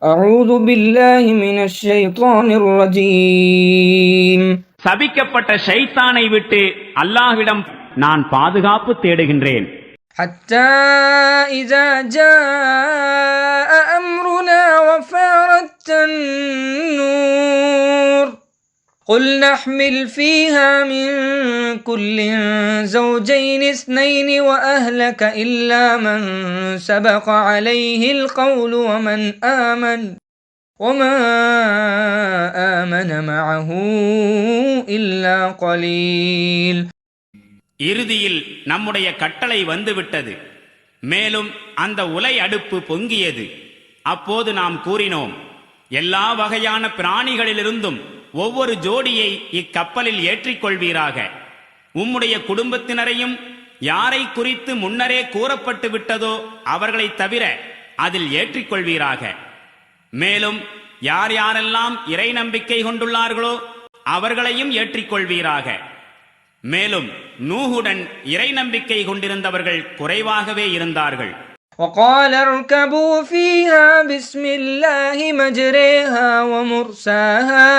أعوذ بالله من الشيطان الرجيم. சபிக்கப்பட்ட ஷைத்தானை விட்டு அல்லாஹ்விடம் நான் பாதுகாப்பு தேடுகின்றேன். حتى إذا جاء أمرنا وفارت النور قل نحمل فيها من كل زوجين اثنين وأهلك إلا من سبق عليه القول وما آمن معه إلا قليل. இறுதியில் நம்முடைய கட்டளை வந்துவிட்டது. மேலும் அந்த உலை அடுப்பு பொங்கியது. அப்போது நாம் கூறினோம், எல்லா வகையான பிராணிகளிலிருந்தும் ஒவ்வொரு ஜோடியை இக்கப்பலில் ஏற்றிக்கொள்வீராக. உம்முடைய குடும்பத்தினரையும் யாரை குறித்து முன்னரே கூறப்பட்டு விட்டதோ அவர்களை தவிர அதில் ஏற்றிக்கொள்வீராக. மேலும் யார் யாரெல்லாம் இறை நம்பிக்கை கொண்டுள்ளார்களோ அவர்களையும் ஏற்றிக்கொள்வீராக. மேலும் நூஹுடன் இறை நம்பிக்கை கொண்டிருந்தவர்கள் குறைவாகவே இருந்தார்கள். وقال اركبوا فيها بسم الله مجريها ومرساها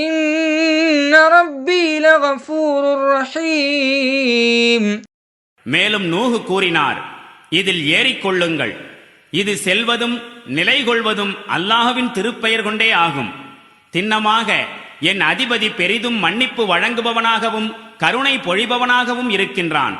إن ربي لغفور رحيم. மேலும் நூஹு கூறினார், இதில் ஏறிக்கொள்ளுங்கள், இது செல்வதும் நிலை கொள்வதும் அல்லாஹ்வின் திருப்பெயர் கொண்டே ஆகும். திண்ணமாக என் அதிபதி பெரிதும் மன்னிப்பு வழங்குபவனாகவும் கருணை பொழிபவனாகவும் இருக்கின்றான்.